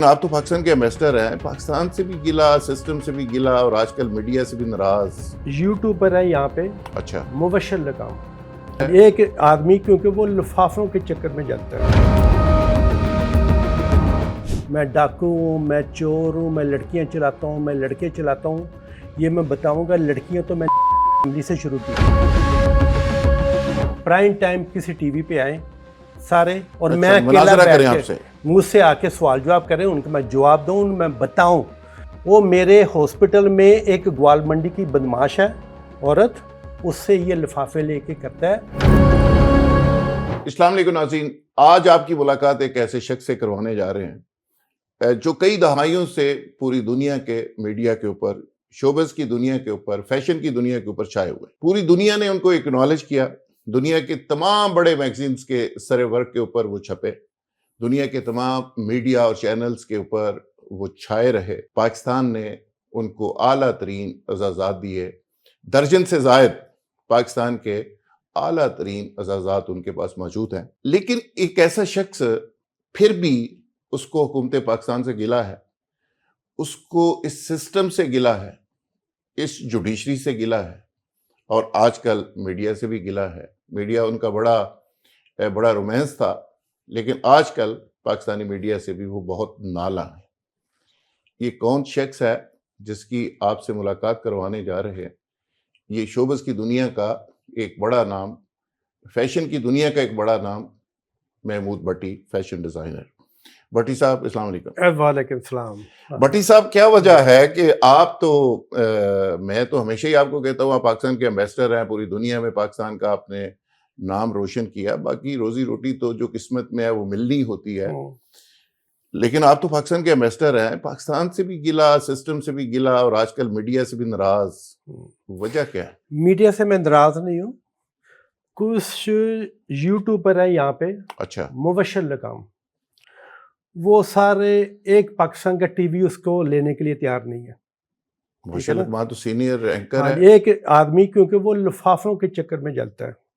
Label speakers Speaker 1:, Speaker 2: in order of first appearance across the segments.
Speaker 1: آپ تو پاکستان کے ایمبیسڈر ہیں، پاکستان سے بھی گلا، سسٹم سے بھی گلا اور آج کل میڈیا سے بھی ناراض۔
Speaker 2: یوٹیوبر ہے یہاں پہ،
Speaker 1: اچھا،
Speaker 2: مبشر لگام، ایک آدمی کیونکہ وہ لفافوں کے چکر میں جلتا ہے۔ میں ڈاکو ہوں، میں چور ہوں، میں لڑکیاں چلاتا ہوں، میں لڑکے چلاتا ہوں، یہ میں بتاؤں گا۔ لڑکیاں تو میں فیملی سے شروع کی، پرائم ٹائم کسی ٹی وی پہ آئیں سارے، اور میں اکیلا بیٹھ کے مجھ سے آ کے سوال جواب کریں، ان کو میں جواب دوں، میں بتاؤں۔ وہ میرے ہاسپٹل میں ایک گوال منڈی کی بدماش ہے عورت، اس سے یہ لفافے لے کے کرتا ہے۔
Speaker 1: السلام علیکم ناظرین، آج آپ کی ملاقات ایک ایسے شخص سے کروانے جا رہے ہیں جو کئی دہائیوں سے پوری دنیا کے میڈیا کے اوپر، شوبز کی دنیا کے اوپر، فیشن کی دنیا کے اوپر چھائے ہوئے۔ پوری دنیا نے ان کو اکنالج کیا، دنیا کے تمام بڑے میگزینز کے سر ورق کے اوپر وہ چھپے، دنیا کے تمام میڈیا اور چینلز کے اوپر وہ چھائے رہے۔ پاکستان نے ان کو اعلیٰ ترین اعزازات دیے، درجن سے زائد پاکستان کے اعلیٰ ترین اعزازات ان کے پاس موجود ہیں۔ لیکن ایک ایسا شخص پھر بھی اس کو حکومت پاکستان سے گلا ہے، اس کو اس سسٹم سے گلا ہے، اس جوڈیشری سے گلا ہے، اور آج کل میڈیا سے بھی گلا ہے۔ میڈیا ان کا بڑا رومانس تھا، لیکن آج کل پاکستانی میڈیا سے بھی وہ بہت نالاں ہے۔ یہ کون شخص ہے جس کی آپ سے ملاقات کروانے جا رہے ہیں؟ یہ شوبز کی دنیا کا ایک بڑا نام، فیشن کی دنیا کا ایک بڑا نام، محمود بھٹی، فیشن ڈیزائنر۔ بھٹی صاحب السلام علیکم۔
Speaker 2: وعلیکم السلام۔
Speaker 1: بھٹی صاحب، کیا وجہ ہے کہ آپ تو میں تو ہمیشہ ہی آپ کو کہتا ہوں آپ پاکستان کے ایمبیسڈر ہیں، پوری دنیا میں پاکستان کا آپ نے نام روشن کیا، باقی روزی روٹی تو جو قسمت میں ہے وہ ملنی ہوتی ہے، لیکن آپ تو پاکستان کے ایمبیسڈر ہیں، پاکستان سے بھی گلا، سسٹم سے بھی گلا اور آج کل میڈیا سے بھی ناراض، وجہ کیا ہے؟
Speaker 2: میڈیا سے میں ناراض نہیں ہوں، کچھ یوٹیوبر ہے یہاں پہ،
Speaker 1: اچھا،
Speaker 2: مبشر لگام، وہ سارے ایک پاکستان کا ٹی وی اس کو لینے کے لیے تیار نہیں ہے۔
Speaker 1: مبشر لگام تو سینئر اینکر ہے،
Speaker 2: ایک آدمی کیونکہ وہ لفافوں کے چکر میں جلتا ہے۔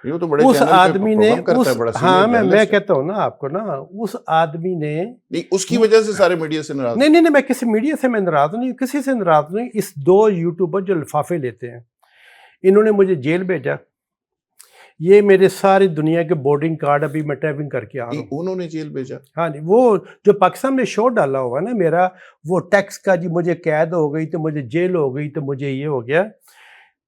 Speaker 1: یہ تو بڑے
Speaker 2: اس
Speaker 1: چینل پہ
Speaker 2: آدمی نے
Speaker 1: پروگرام کرتا ہے، بڑا
Speaker 2: ہاں
Speaker 1: سینئر
Speaker 2: میں
Speaker 1: جرنلسٹ ہے۔
Speaker 2: کہتا ہوں نا آپ کو نا، اس آدمی نے
Speaker 1: نہیں، اس کی وجہ سے سارے میڈیا سے ناراض۔
Speaker 2: نہیں، میں کسی میڈیا سے میں ناراض نہیں، کسی سے ناراض نہیں۔ اس دو یوٹیوبر جو لفافے لیتے ہیں، انہوں نے مجھے جیل بھیجا، یہ میرے ساری دنیا کے بورڈنگ کارڈ ابھی میں ٹائپنگ کر کے آ رہا ہوں۔
Speaker 1: انہوں نے جیل بھیجا؟
Speaker 2: ہاں جی، وہ جو پاکستان میں شو ڈالا ہوا نا میرا، وہ ٹیکس کا جی مجھے قید ہو گئی تو مجھے جیل ہو گئی تو مجھے یہ ہو گیا۔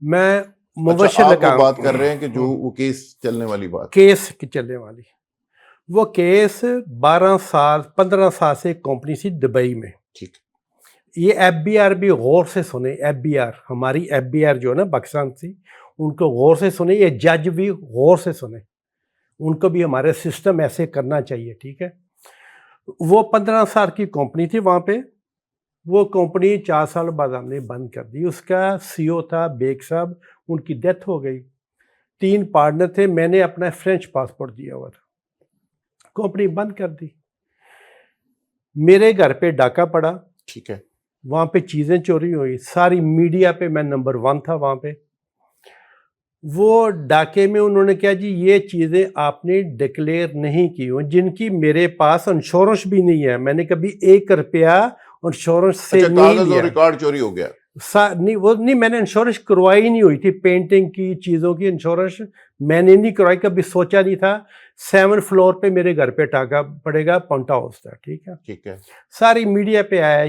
Speaker 2: میں مبشر
Speaker 1: آپ
Speaker 2: لگام
Speaker 1: بات کر رہے ہیں کہ جو وہ کیس چلنے والی بات،
Speaker 2: کیس کی چلنے والی، وہ کیس 15 سال سے ایک کمپنی سی دبئی میں۔
Speaker 1: ٹھیک،
Speaker 2: یہ ایف بی آر بھی غور سے سنے، ایف بی آر ہماری ایف بی آر جو ہے نا پاکستان سے، ان کو غور سے سنے، یہ جج بھی غور سے سنے، ان کو بھی ہمارے سسٹم ایسے کرنا چاہیے، ٹھیک ہے۔ وہ 15 سال کی کمپنی تھی وہاں پہ، وہ کمپنی 4 سال بعد ہم نے بند کر دی۔ اس کا سی او تھا بیگ صاحب، ان کی ڈیتھ ہو گئی، 3 پارٹنر تھے، میں نے اپنا فرینچ پاسپورٹ دیا ہوا تھا، کمپنی بند کر دی۔ میرے گھر پہ ڈاکہ پڑا،
Speaker 1: ٹھیک ہے،
Speaker 2: وہاں پہ چیزیں چوری ہوئی، ساری میڈیا پہ میں نمبر 1 تھا وہاں پہ۔ وہ ڈاکے میں انہوں نے کہا جی یہ چیزیں آپ نے ڈکلیئر نہیں کی ہوئی، جن کی میرے پاس انشورنس بھی نہیں ہے، میں نے کبھی 1 روپیہ انشورنس سے نہیں
Speaker 1: کاغذ
Speaker 2: لیا۔
Speaker 1: اور ریکارڈ چوری ہو گیا؟
Speaker 2: نہیں، میں نے انشورنس کروائی نہیں ہوئی تھی، پینٹنگ کی چیزوں کی انشورنس میں نے نہیں کروائی، کبھی سوچا نہیں تھا۔ 7 فلور پہ میرے گھر پہ ٹاکا پڑے گا، پونٹا ہاؤس تھا، ٹھیک ہے۔
Speaker 1: ٹھیک ہے،
Speaker 2: ساری میڈیا پہ آیا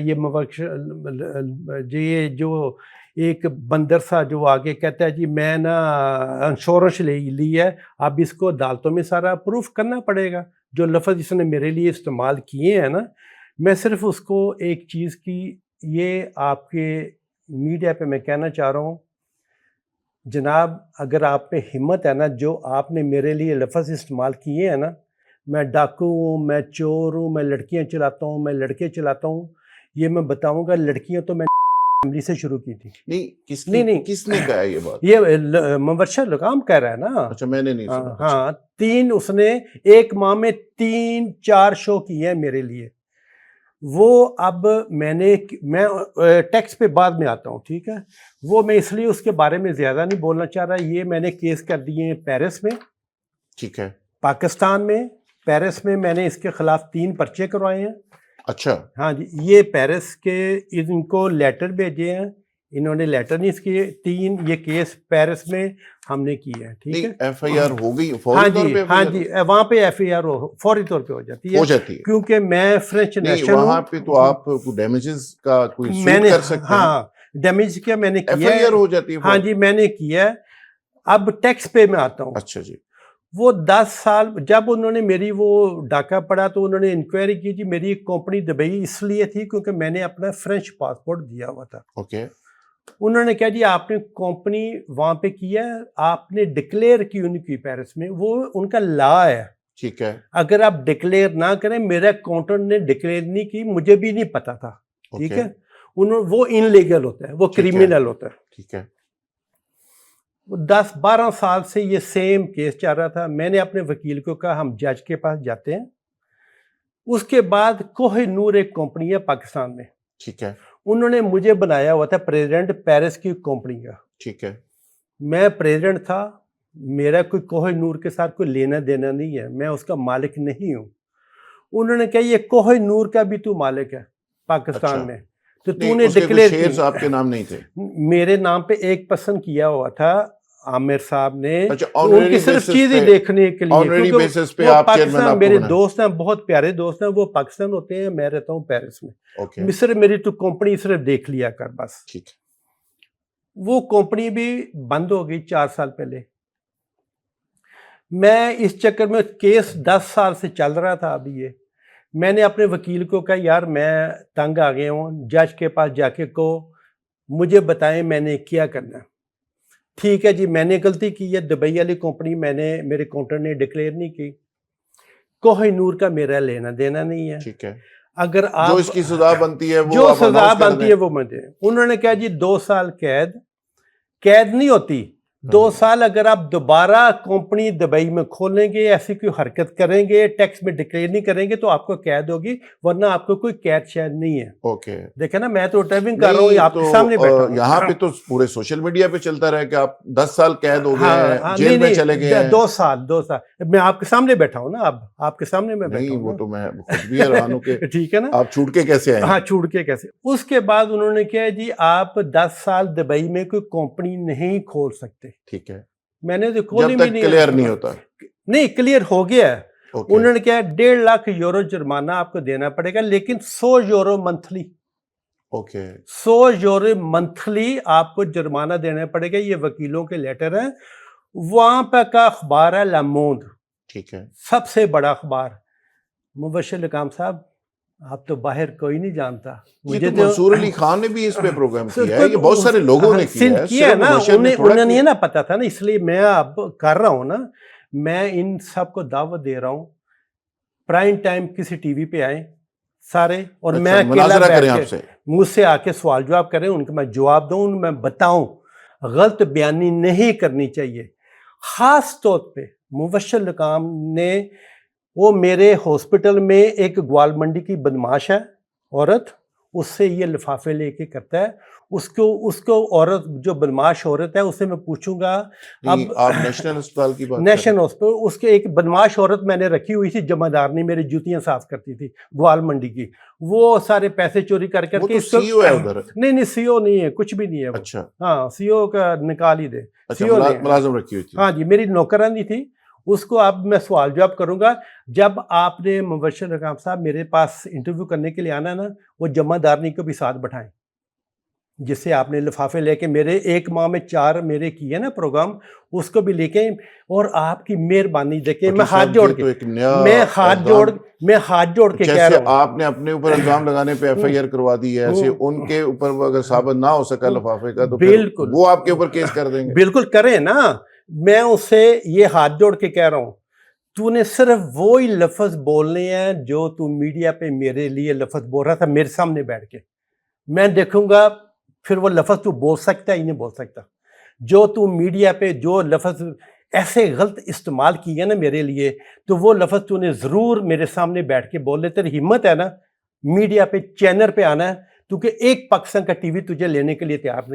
Speaker 2: یہ جو ایک بندر سا جو آگے کہتا ہے جی میں نا انشورنس لی ہے، اب اس کو عدالتوں میں سارا پروف کرنا پڑے گا۔ جو لفظ اس نے میرے لیے استعمال کیے ہیں نا، میں صرف اس کو ایک چیز کی، یہ آپ کے میڈیا پہ میں کہنا چاہ رہا ہوں، جناب اگر آپ میں ہمت ہے نا، جو آپ نے میرے لیے لفظ استعمال کیے ہیں نا، میں ڈاکو ہوں، میں چور ہوں، میں لڑکیاں چلاتا ہوں، میں لڑکے چلاتا ہوں، یہ میں بتاؤں گا۔ لڑکیاں تو میں فیملی سے شروع کی تھی۔
Speaker 1: نہیں، کس نے کہا یہ بات؟
Speaker 2: یہ مبشر لگام کہہ رہا ہے نا۔
Speaker 1: اچھا، میں نے نہیں سنا۔
Speaker 2: ہاں، 3 اس نے ایک ماہ میں 3-4 شو کیے ہیں میرے لیے۔ وہ اب میں ٹیکس پہ بعد میں آتا ہوں، ٹھیک ہے۔ وہ میں اس لیے اس کے بارے میں زیادہ نہیں بولنا چاہ رہا۔ یہ میں نے کیس کر دیے ہیں پیرس میں،
Speaker 1: ٹھیک ہے،
Speaker 2: پاکستان میں، پیرس میں میں نے اس کے خلاف 3 پرچے کروائے ہیں،
Speaker 1: اچھا
Speaker 2: ہاں جی، یہ پیرس کے ان کو لیٹر بھیجے ہیں، انہوں نے لیٹر نہیں کیے. 3 یہ کیس پیرس میں ہم نے کیا ہے. ٹھیک ہے،
Speaker 1: ایف آئی آر ہو گئی
Speaker 2: ہاں
Speaker 1: فوری طور
Speaker 2: جی
Speaker 1: پہ
Speaker 2: ہاں جی، وہاں پہ ایف آئی آر فوری طور پہ ہو جاتی ہے
Speaker 1: ہو جاتی ہے؟
Speaker 2: کیونکہ میں فرینچ
Speaker 1: نہیں
Speaker 2: نیشنل
Speaker 1: وہاں
Speaker 2: ہوں.
Speaker 1: پہ تو آپ ڈیمیجز کا کوئی
Speaker 2: میں
Speaker 1: سوٹ
Speaker 2: نے
Speaker 1: کر سکتے ہیں.
Speaker 2: ہاں ڈیمیج کیا میں نے
Speaker 1: ایف
Speaker 2: کیا
Speaker 1: آئی
Speaker 2: ہے.
Speaker 1: آر ہو جاتی ہے
Speaker 2: ہاں
Speaker 1: فوراً؟
Speaker 2: جی میں نے کیا ہے. اب ٹیکس پہ میں آتا ہوں.
Speaker 1: اچھا جی.
Speaker 2: وہ 10 سال جب انہوں نے میری وہ ڈاکہ پڑا تو انہوں نے انکوائری کی جی میری کمپنی دبئی اس لیے تھی کیونکہ میں نے اپنا فرینچ پاسپورٹ دیا ہوا تھا.
Speaker 1: اوکے.
Speaker 2: انہوں نے کہا جی آپ نے کمپنی وہاں پہ کیا ہے، آپ نے ڈکلیئر کیوں نہیں کی پیرس میں، وہ ان کا لا ہے.
Speaker 1: ٹھیک ہے.
Speaker 2: اگر آپ ڈکلیئر نہ کریں، میرا اکاؤنٹنٹ نے ڈکلیئر نہیں کی، مجھے بھی نہیں پتا تھا. ٹھیک ہے، وہ ان لیگل ہوتا ہے، وہ کریمنل ہوتا ہے.
Speaker 1: ٹھیک ہے.
Speaker 2: 10-12 سال سے یہ سیم کیس چل رہا تھا. میں نے اپنے وکیل کو کہا ہم جج کے پاس جاتے ہیں. اس کے بعد کوہ نور ایک کمپنی ہے پاکستان میں،
Speaker 1: ٹھیک ہے.
Speaker 2: انہوں نے مجھے بنایا ہوا تھا پریزیڈنٹ پیرس کی کمپنی کا.
Speaker 1: ٹھیک ہے.
Speaker 2: میں پریزیڈنٹ تھا، میرا کوئی کوہ نور کے ساتھ کوئی لینا دینا نہیں ہے، میں اس کا مالک نہیں ہوں. انہوں نے کہا یہ کوہ نور کا بھی تو مالک ہے پاکستان میں، تو تو نے ڈکلیئر
Speaker 1: شیئرز آپ کے نام نہیں تھے؟
Speaker 2: میرے نام پہ 1% کیا ہوا تھا عامر صاحب نے.
Speaker 1: اچھا،
Speaker 2: ان کی صرف چیزیں دیکھنے کے لیے، پاکستان میرے دوست ہیں، بہت پیارے دوست ہیں، وہ پاکستان ہوتے ہیں، میں رہتا ہوں پیرس میں. مصر میری تو کمپنی صرف دیکھ لیا کر بس.
Speaker 1: ٹھیک.
Speaker 2: وہ کمپنی بھی بند ہو گئی 4 سال پہلے. میں اس چکر میں کیس 10 سال سے چل رہا تھا. ابھی یہ میں نے اپنے وکیل کو کہا یار میں تنگ آ گیا ہوں، جج کے پاس جا کے کو مجھے بتائیں میں نے کیا کرنا. ٹھیک ہے جی میں نے غلطی کی ہے، دبئی والی کمپنی میں نے میرے کاؤنٹر نے ڈکلیئر نہیں کی، کوہ نور کا میرا لینا دینا نہیں ہے.
Speaker 1: ٹھیک ہے.
Speaker 2: اگر آپ
Speaker 1: جو اس کی سزا بنتی ہے وہ
Speaker 2: جو سزا بنتی ہے وہ مجھے. انہوں نے کہا جی 2 سال قید نہیں ہوتی. 2 سال اگر آپ دوبارہ کمپنی دبئی میں کھولیں گے، ایسی کوئی حرکت کریں گے، ٹیکس میں ڈکلیئر نہیں کریں گے تو آپ کو قید ہوگی، ورنہ آپ کو کوئی قید شاید نہیں ہے.
Speaker 1: اوکے.
Speaker 2: دیکھیں نا میں تو ڈرائیونگ کر رہا ہوں، آپ کے سامنے بیٹھا ہوں.
Speaker 1: یہاں پہ تو پورے سوشل میڈیا پہ چلتا رہا کہ آپ 10 سال قید ہو گئے ہیں، جیل میں چلے گئے ہیں.
Speaker 2: 2 سال میں آپ کے سامنے بیٹھا ہوں نا، اب آپ کے سامنے میں بیٹھا ہوں.
Speaker 1: نہیں وہ تو میں خود بھی حیران ہوں کہ
Speaker 2: ٹھیک ہے نا،
Speaker 1: آپ چھوٹ کے کیسے آئے؟
Speaker 2: ہاں چھوٹ کے کیسے. اس کے بعد انہوں نے کہا جی آپ 10 سال دبئی میں کوئی کمپنی نہیں کھول سکتے.
Speaker 1: ٹھیک ہے.
Speaker 2: میں نے تو
Speaker 1: جب
Speaker 2: کھولی بھی
Speaker 1: تک
Speaker 2: نہیں.
Speaker 1: کلیئر نہیں ہوتا.
Speaker 2: نہیں کلیئر ہو گیا ہے. انہوں نے کہا 1.5 لاکھ یورو جرمانہ آپ کو دینا پڑے گا، لیکن 100 euro monthly.
Speaker 1: Okay.
Speaker 2: 100 euro monthly آپ کو جرمانہ دینا پڑے گا. یہ وکیلوں کے لیٹر ہیں. وہاں پہ کا اخبار ہے لاموند.
Speaker 1: ٹھیک ہے.
Speaker 2: سب سے بڑا اخبار. مبشر الکام صاحب آپ تو باہر کوئی نہیں جانتا.
Speaker 1: مجھے تو منصور علی خان نے بھی اس پہ پروگرام کیا ہے، یہ بہت سارے لوگوں نے
Speaker 2: کیا ہے نا، انہیں نہیں نا پتا تھا نا، اس لیے میں اب کر رہا ہوں نا. میں ان سب کو دعوت دے رہا ہوں پرائم ٹائم کسی ٹی وی پہ آئیں سارے، اور میں اکیلا بیٹھ کے مجھ سے آ کے سوال جواب کریں، ان کو میں جواب دوں، میں بتاؤں. غلط بیانی نہیں کرنی چاہیے. خاص طور پہ مبشر الکام نے، وہ میرے ہاسپٹل میں ایک گوال منڈی کی بدماش ہے عورت، اس سے یہ لفافے لے کے کرتا ہے. اس کو عورت جو بدماش عورت ہے اسے میں پوچھوں گا. اب
Speaker 1: آپ نیشنل ہسپتال کی بات
Speaker 2: نیشنل ہاسپٹل، اس کے ایک بدماش عورت میں نے رکھی ہوئی تھی، جمع دارنی میری جوتیاں صاف کرتی تھی گوال منڈی کی. وہ سارے پیسے چوری کر کے
Speaker 1: سی او ہے ادھر.
Speaker 2: نہیں سی او نہیں ہے، کچھ بھی نہیں ہے.
Speaker 1: اچھا.
Speaker 2: ہاں سی او کا نکال ہی دے.
Speaker 1: ملازم رکھی ہوئی تھی.
Speaker 2: ہاں جی میری نوکرانی تھی. اس کو اب میں سوال جواب کروں گا. جب آپ نے مبشر الکام صاحب میرے پاس انٹرویو کرنے کے لیے آنا نا، وہ جمع دارنی کو بھی ساتھ بٹھائیں، جس سے آپ نے لفافے لے کے میرے 1 ماہ میں 4 میرے کیے نا پروگرام، اس کو بھی لے کے. اور آپ کی مہربانی دیکھیں، میں ہاتھ جوڑ کے کہہ رہا ہوں.
Speaker 1: آپ نے اپنے اوپر الزام لگانے پہ ایف آئی آر کروا دی ہے، ایسے ان کے اوپر اگر ثابت نہ ہو سکا لفافے کا تو بالکل وہ آپ کے اوپر کیس کر دیں گے.
Speaker 2: بالکل کریں نا. میں اس سے یہ ہاتھ جوڑ کے کہہ رہا ہوں، تو نے صرف وہی لفظ بولنے ہیں جو تو میڈیا پہ میرے لیے لفظ بول رہا تھا میرے سامنے بیٹھ کے. میں دیکھوں گا پھر وہ لفظ تو بول سکتا ہی نہیں بول سکتا. جو تو میڈیا پہ جو لفظ ایسے غلط استعمال کیے نا میرے لیے، تو وہ لفظ تو نے ضرور میرے سامنے بیٹھ کے بول لے. تیری ہمت ہے نا میڈیا پہ چینل پہ آنا ہے، کیونکہ ایک پاکستان کا ٹی وی تجھے لینے کے لیے تیار نہیں.